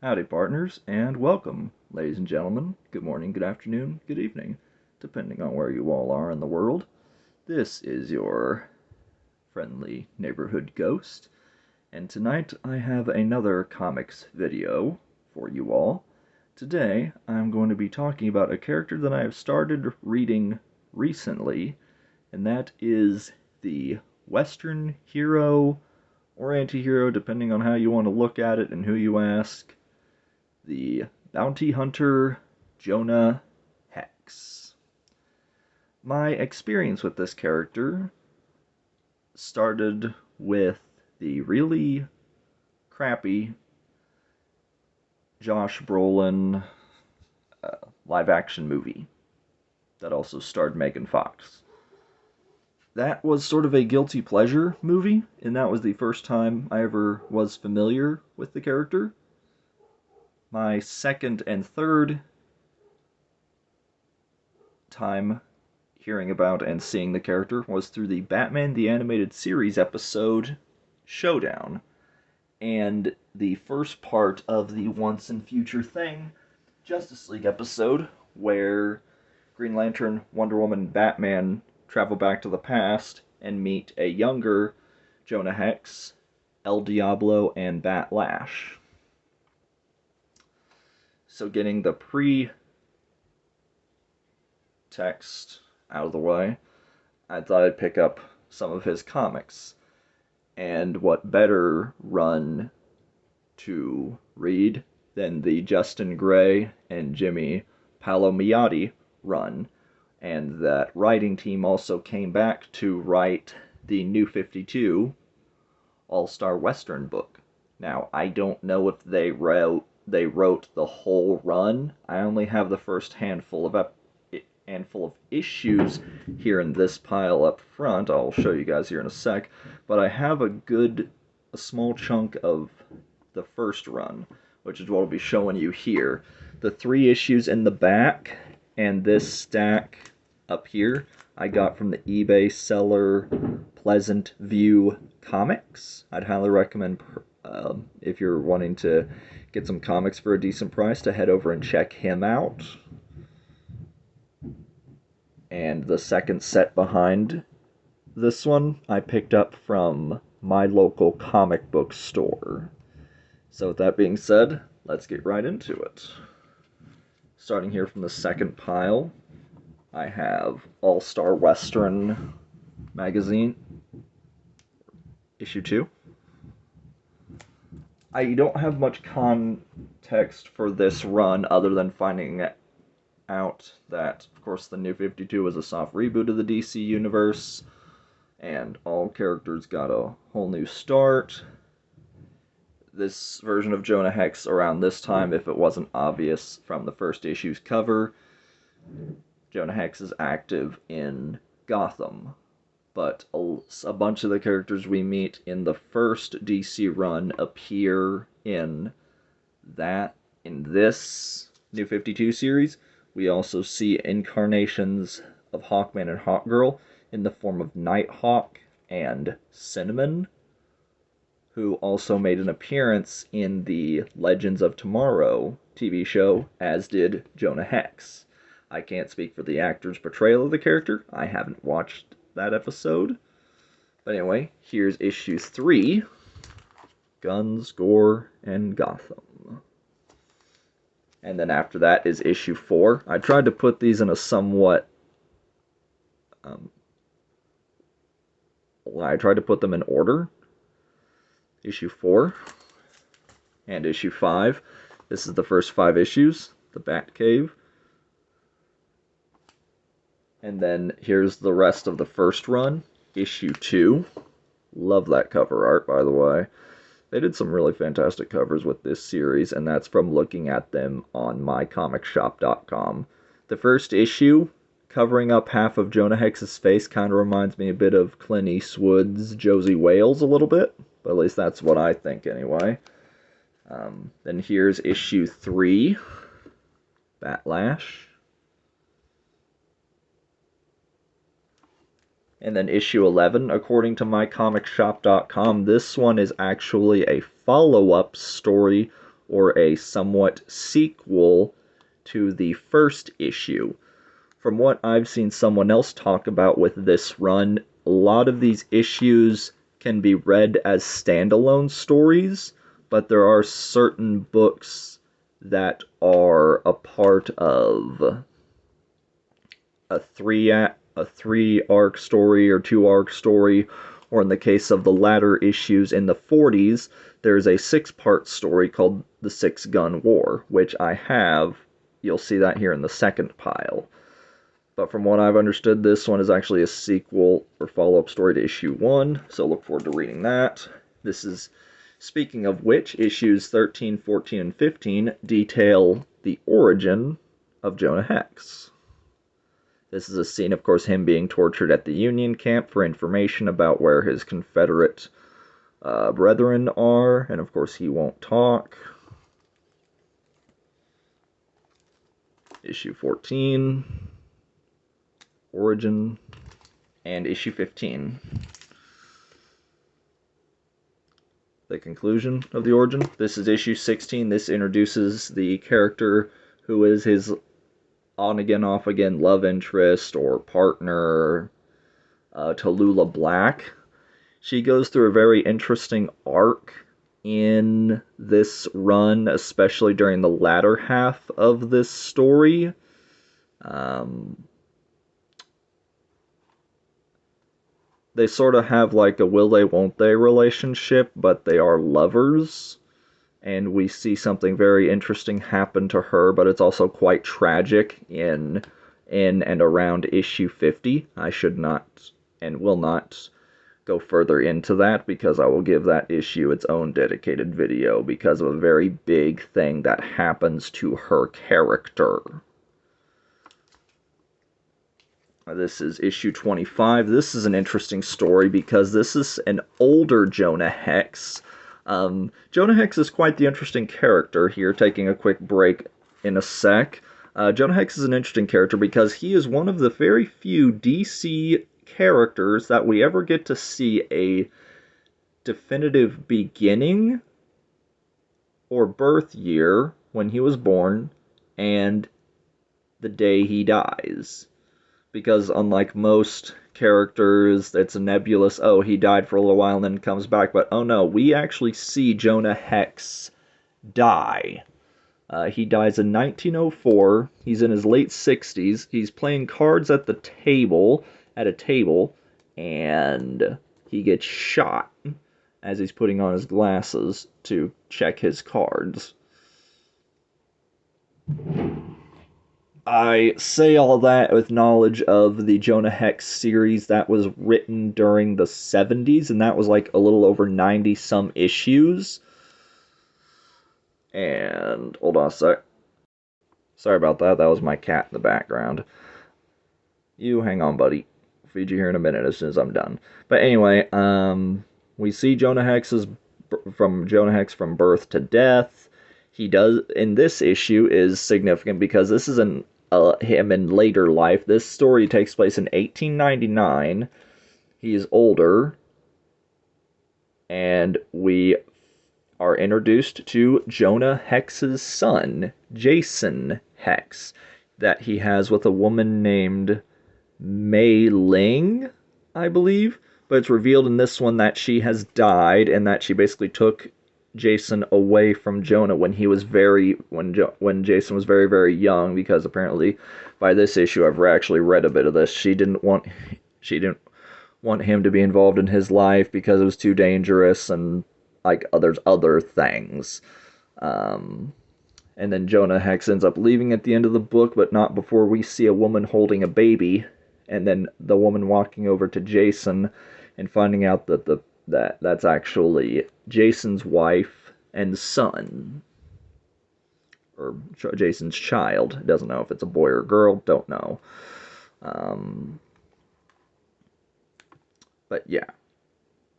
Howdy, partners, and welcome, ladies and gentlemen. Good morning, good afternoon, good evening, depending on where you all are in the world. This is your friendly neighborhood ghost, and tonight I have another comics video for you all. Today, I'm going to be talking about a character that I have started reading recently, and that is the Western hero or anti-hero, depending on how you want to look at it and who you ask, the bounty hunter Jonah Hex. My experience with this character started with the really crappy Josh Brolin live-action movie that also starred Megan Fox. That was sort of a guilty pleasure movie, and that was the first time I ever was familiar with the character. My second and third time hearing about and seeing the character was through the Batman the Animated Series episode Showdown, and the first part of the Once and Future Thing Justice League episode, where Green Lantern, Wonder Woman, and Batman travel back to the past and meet a younger Jonah Hex, El Diablo, and Bat Lash. So getting the pre-text out of the way, I thought I'd pick up some of his comics. And what better run to read than the Justin Gray and Jimmy Palmiotti run. And that writing team also came back to write the New 52 All-Star Western book. Now, I don't know if they wrote the whole run. I only have the first handful of issues here in this pile up front. I'll show you guys here in a sec. But I have a small chunk of the first run, which is what I'll be showing you here. The 3 issues in the back and this stack up here I got from the eBay seller Pleasant View Comics. I'd highly recommend, if you're wanting to get some comics for a decent price, to head over and check him out. And the second set behind this one I picked up from my local comic book store. So with that being said, let's get right into it. Starting here from the second pile, I have All-Star Western magazine, issue 2. I don't have much context for this run other than finding out that, of course, the New 52 was a soft reboot of the DC universe, and all characters got a whole new start. This version of Jonah Hex around this time, if it wasn't obvious from the first issue's cover, Jonah Hex is active in Gotham, but a bunch of the characters we meet in the first DC run appear in this New 52 series. We also see incarnations of Hawkman and Hawkgirl in the form of Nighthawk and Cinnamon, who also made an appearance in the Legends of Tomorrow TV show, as did Jonah Hex. I can't speak for the actor's portrayal of the character. I haven't watched that episode. But anyway, here's issue 3, Guns, Gore, and Gotham. And then after that is issue 4. I tried to put these in a somewhat... I tried to put them in order. Issue 4 and issue 5. This is the first 5 issues, the Batcave. And then here's the rest of the first run, issue 2. Love that cover art, by the way. They did some really fantastic covers with this series, and that's from looking at them on mycomicshop.com. The first issue, covering up half of Jonah Hex's face, kind of reminds me a bit of Clint Eastwood's Josie Wales a little bit, but at least that's what I think anyway. Then here's issue 3, Bat Lash. And then issue 11, according to mycomicshop.com, this one is actually a follow-up story or a somewhat sequel to the first issue. From what I've seen someone else talk about with this run, a lot of these issues can be read as standalone stories, but there are certain books that are a part of a three arc story or 2 arc story, or in the case of the latter issues in the 40s, there's a 6-part story called The Six Gun War, which I have. You'll see that here in the second pile. But from what I've understood, this one is actually a sequel or follow-up story to issue 1, so look forward to reading that. This is, speaking of which, issues 13, 14, and 15 detail the origin of Jonah Hex. This is a scene, of course, him being tortured at the Union camp for information about where his Confederate brethren are, and of course he won't talk. Issue 14, Origin, and issue 15. The conclusion of the Origin. This is issue 16. This introduces the character who is his on-again, off-again love interest or partner, Tallulah Black. She goes through a very interesting arc in this run, especially during the latter half of this story. They sort of have like a will they, won't they relationship, but they are lovers. And we see something very interesting happen to her, but it's also quite tragic in and around issue 50. I should not and will not go further into that because I will give that issue its own dedicated video because of a very big thing that happens to her character. This is issue 25. This is an interesting story because this is an older Jonah Hex. Jonah Hex is quite the interesting character here, taking a quick break in a sec. Jonah Hex is an interesting character because he is one of the very few DC characters that we ever get to see a definitive beginning or birth year when he was born and the day he dies. Because unlike most characters, it's a nebulous, oh, he died for a little while and then comes back, but oh no, we actually see Jonah Hex die. He dies in 1904, he's in his late 60s, he's playing cards at a table, and he gets shot as he's putting on his glasses to check his cards. I say all that with knowledge of the Jonah Hex series that was written during the 70s, and that was like a little over 90-some issues. And, hold on a sec. Sorry about that, that was my cat in the background. You hang on, buddy. I'll feed you here in a minute as soon as I'm done. But anyway, we see Jonah Hex from birth to death. He does, in this issue, is significant because this is him in later life. This story takes place in 1899. He is older, and we are introduced to Jonah Hex's son, Jason Hex, that he has with a woman named Mei Ling, I believe. But it's revealed in this one that she has died, and that she basically took Jason away from Jonah when Jason was very, very young, because apparently by this issue I've actually read a bit of this. She didn't want him to be involved in his life because it was too dangerous and like other things. And then Jonah Hex ends up leaving at the end of the book, but not before we see a woman holding a baby, and then the woman walking over to Jason and finding out that that's actually Jason's wife and son. Or Jason's child. Doesn't know if it's a boy or a girl. Don't know. But yeah.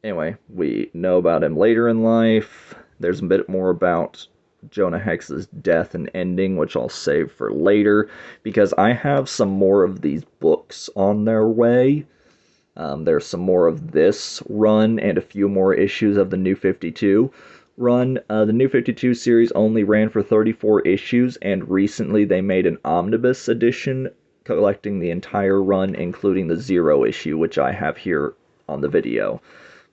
Anyway, we know about him later in life. There's a bit more about Jonah Hex's death and ending, which I'll save for later, because I have some more of these books on their way. There's some more of this run and a few more issues of the New 52, run. The New 52 series only ran for 34 issues, and recently they made an Omnibus edition collecting the entire run, including the Zero issue, which I have here on the video.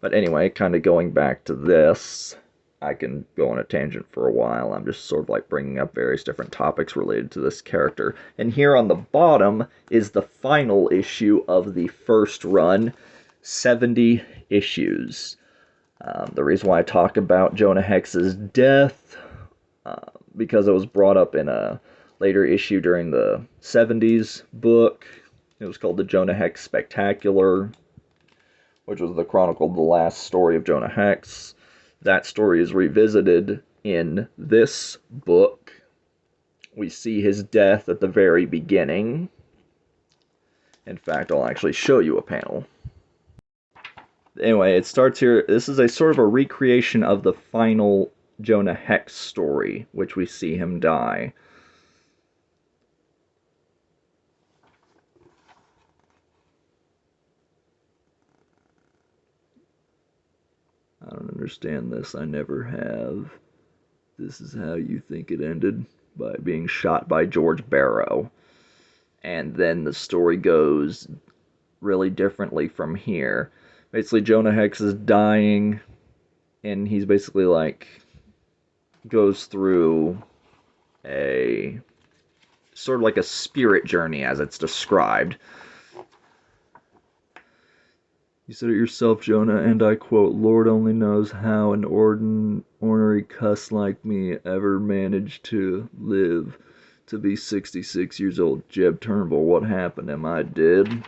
But anyway, kind of going back to this, I can go on a tangent for a while. I'm just sort of like bringing up various different topics related to this character. And here on the bottom is the final issue of the first run, 70 issues. The reason why I talk about Jonah Hex's death, because it was brought up in a later issue during the 70s book. It was called the Jonah Hex Spectacular, which was the chronicle of the last story of Jonah Hex. That story is revisited in this book. We see his death at the very beginning. In fact, I'll actually show you a panel. Anyway, it starts here. This is a sort of a recreation of the final Jonah Hex story, which we see him die. I don't understand this. I never have. This is how you think it ended, by being shot by George Barrow. And then the story goes really differently from here. Basically, Jonah Hex is dying, and he's basically like, goes through a sort of like a spirit journey as it's described. You said it yourself, Jonah, and I quote, "Lord only knows how an ordinary cuss like me ever managed to live to be 66 years old. Jeb Turnbull, what happened? Am I dead?"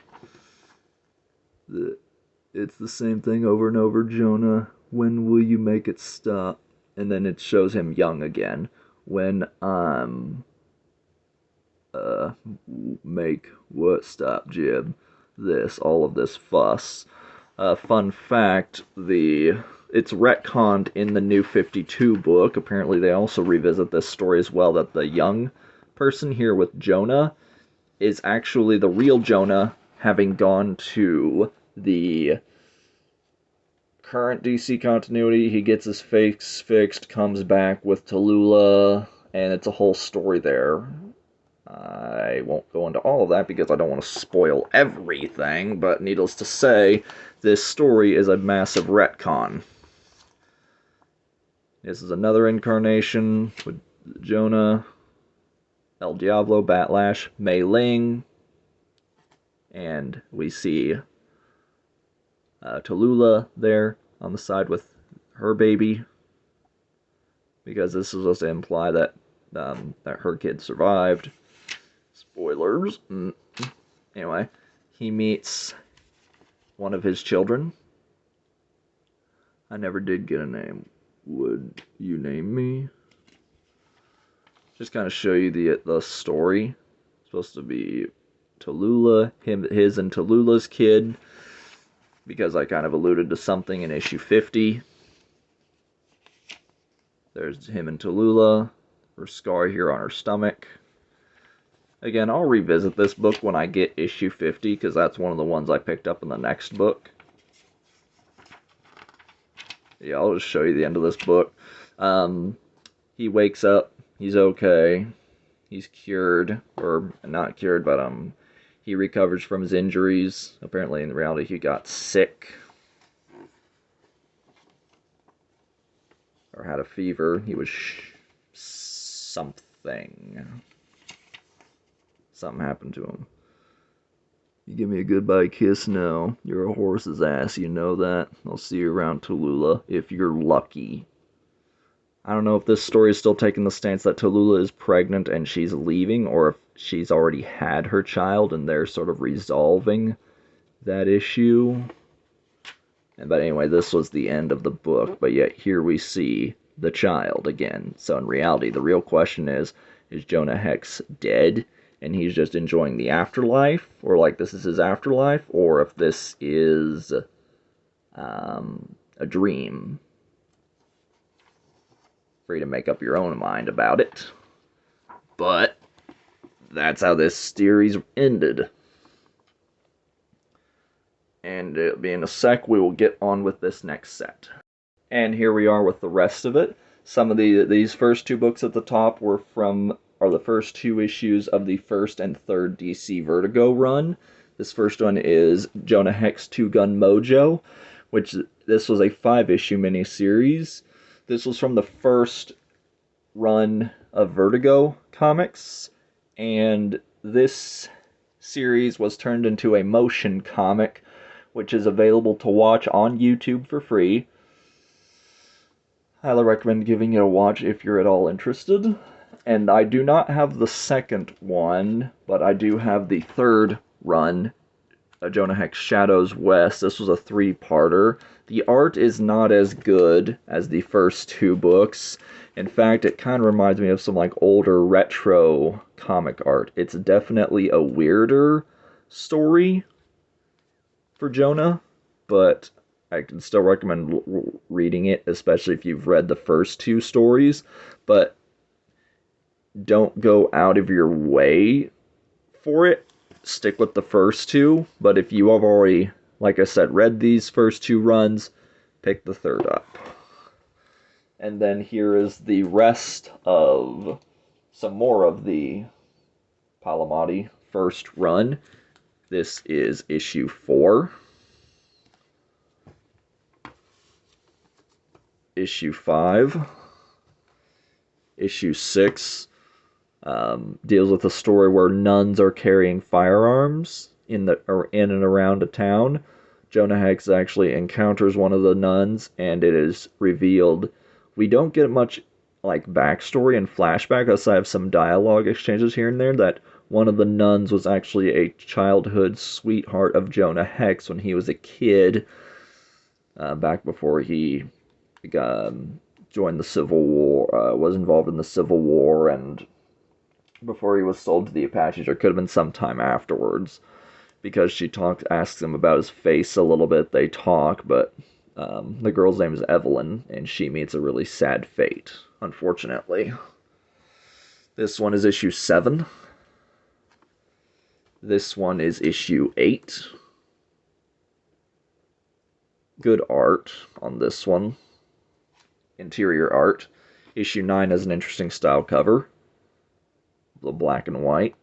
It's the same thing over and over, Jonah. When will you make it stop? And then it shows him young again. When I'm... make what stop, Jeb? All of this fuss. Fun fact, it's retconned in the New 52 book. Apparently they also revisit this story as well, that the young person here with Jonah is actually the real Jonah, having gone to the current DC continuity. He gets his face fixed, comes back with Tallulah, and it's a whole story there. I won't go into all of that because I don't want to spoil everything, but needless to say, this story is a massive retcon. This is another incarnation with Jonah, El Diablo, Batlash, Mei Ling, and we see Tallulah there on the side with her baby, because this is supposed to imply that her kid survived. Spoilers. Anyway, he meets one of his children. I never did get a name. Would you name me? Just kind of show you the story. It's supposed to be Tallulah, his and Tallulah's kid, because I kind of alluded to something in issue 50. There's him and Tallulah, her scar here on her stomach. Again, I'll revisit this book when I get issue 50, because that's one of the ones I picked up in the next book. Yeah, I'll just show you the end of this book. He wakes up, he's okay, he's cured, or not cured, but he recovers from his injuries. Apparently, in reality, he got sick, or had a fever. He was something. Something happened to him. You give me a goodbye kiss now. You're a horse's ass, you know that. I'll see you around Tallulah, if you're lucky. I don't know if this story is still taking the stance that Tallulah is pregnant and she's leaving, or if she's already had her child and they're sort of resolving that issue. But anyway, this was the end of the book, but yet here we see the child again. So in reality, the real question is Jonah Hex dead? And he's just enjoying the afterlife, or like this is his afterlife, or if this is a dream. Free to make up your own mind about it. But that's how this series ended. And it'll be in a sec, we will get on with this next set. And here we are with the rest of it. Some of these first two books at the top are the first two issues of the first and third DC Vertigo run. This first one is Jonah Hex Two Gun Mojo, which this was a 5-issue miniseries. This was from the first run of Vertigo comics, and this series was turned into a motion comic, which is available to watch on YouTube for free. Highly recommend giving it a watch if you're at all interested. And I do not have the second one, but I do have the third run, Jonah Hex Shadows West. This was a 3-parter. The art is not as good as the first 2 books. In fact, it kind of reminds me of some like older retro comic art. It's definitely a weirder story for Jonah, but I can still recommend reading it, especially if you've read the first 2 stories. But don't go out of your way for it. Stick with the first 2. But if you have already, like I said, read these first 2 runs, pick the third up. And then here is the rest of some more of the Palamati first run. This is issue 4. Issue 5. Issue 6 deals with a story where nuns are carrying firearms in and around a town. Jonah Hex actually encounters one of the nuns, and it is revealed. We don't get much like backstory and flashback, aside of some dialogue exchanges here and there, that one of the nuns was actually a childhood sweetheart of Jonah Hex when he was a kid, back before he joined the Civil War, was involved in the Civil War, and before he was sold to the Apaches, or could have been sometime afterwards, because she asks him about his face a little bit. They talk, but the girl's name is Evelyn, and she meets a really sad fate, unfortunately. This one is issue 7. This one is issue 8. Good art on this one. Interior art. Issue 9 has an interesting style cover. The black and white.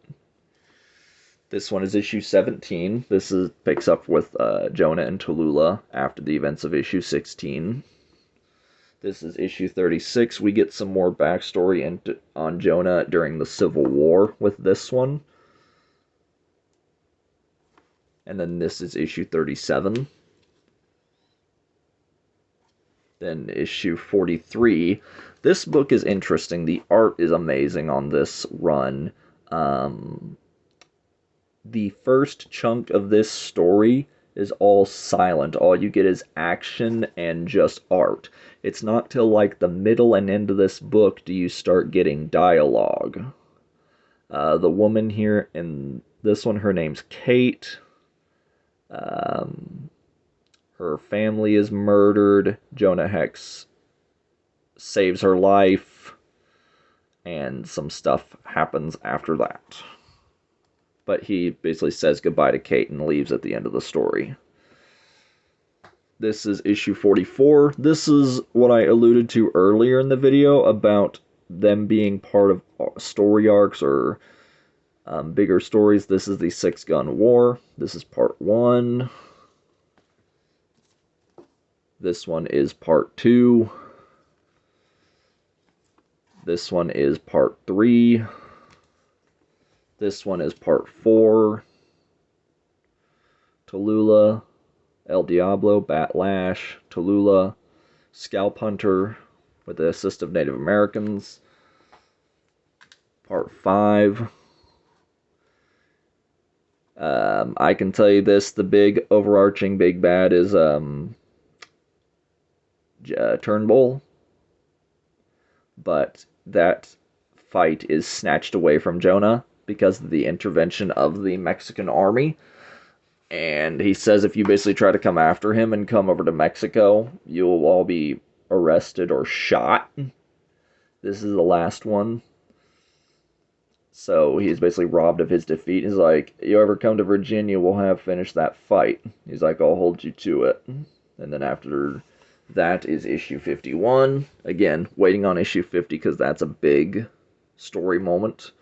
This one is issue 17. This picks up with Jonah and Tallulah after the events of issue 16. This is issue 36. We get some more backstory on Jonah during the Civil War with this one. And then this is issue 37. Then issue 43. This book is interesting. The art is amazing on this run. The first chunk of this story is all silent. All you get is action and just art. It's not till like the middle and end of this book do you start getting dialogue. The woman here in this one, her name's Kate. Her family is murdered. Jonah Hex saves her life, and some stuff happens after that. But he basically says goodbye to Kate and leaves at the end of the story. This is issue 44. This is what I alluded to earlier in the video about them being part of story arcs or bigger stories. This is the 6-Gun War. This is part 1. This one is part 2. This one is part 3. This one is part 4. Tallulah, El Diablo, Bat Lash, Tallulah, Scalp Hunter with the assist of Native Americans. Part 5. I can tell you this, the big overarching big bad is Turnbull, but that fight is snatched away from Jonah because of the intervention of the Mexican army. And he says if you basically try to come after him and come over to Mexico, you'll all be arrested or shot. This is the last one. So he's basically robbed of his defeat. He's like, you ever come to Virginia, we'll have finished that fight. He's like, I'll hold you to it. And then after That is issue 51. Again, waiting on issue 50 because that's a big story moment.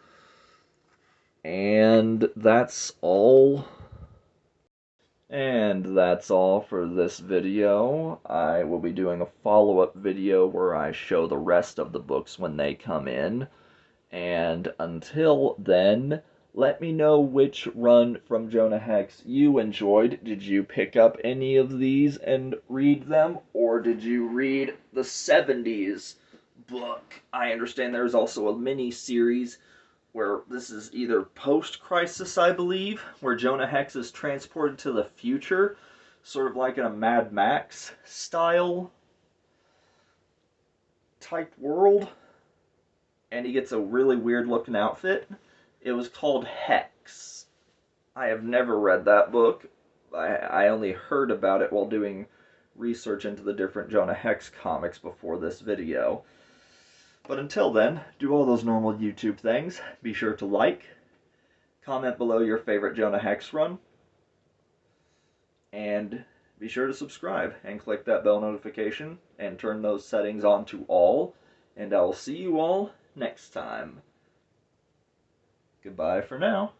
And that's all. And that's all for this video. I will be doing a follow-up video where I show the rest of the books when they come in. And until then, let me know which run from Jonah Hex you enjoyed. Did you pick up any of these and read them, or did you read the 70s book? I understand there's also a mini-series where this is either post-Crisis, I believe, where Jonah Hex is transported to the future, sort of like in a Mad Max style type world, and he gets a really weird looking outfit. It was called Hex. I have never read that book. I only heard about it while doing research into the different Jonah Hex comics before this video. But until then, do all those normal YouTube things. Be sure to like, comment below your favorite Jonah Hex run, and be sure to subscribe and click that bell notification and turn those settings on to all, and I will see you all next time. Goodbye for now.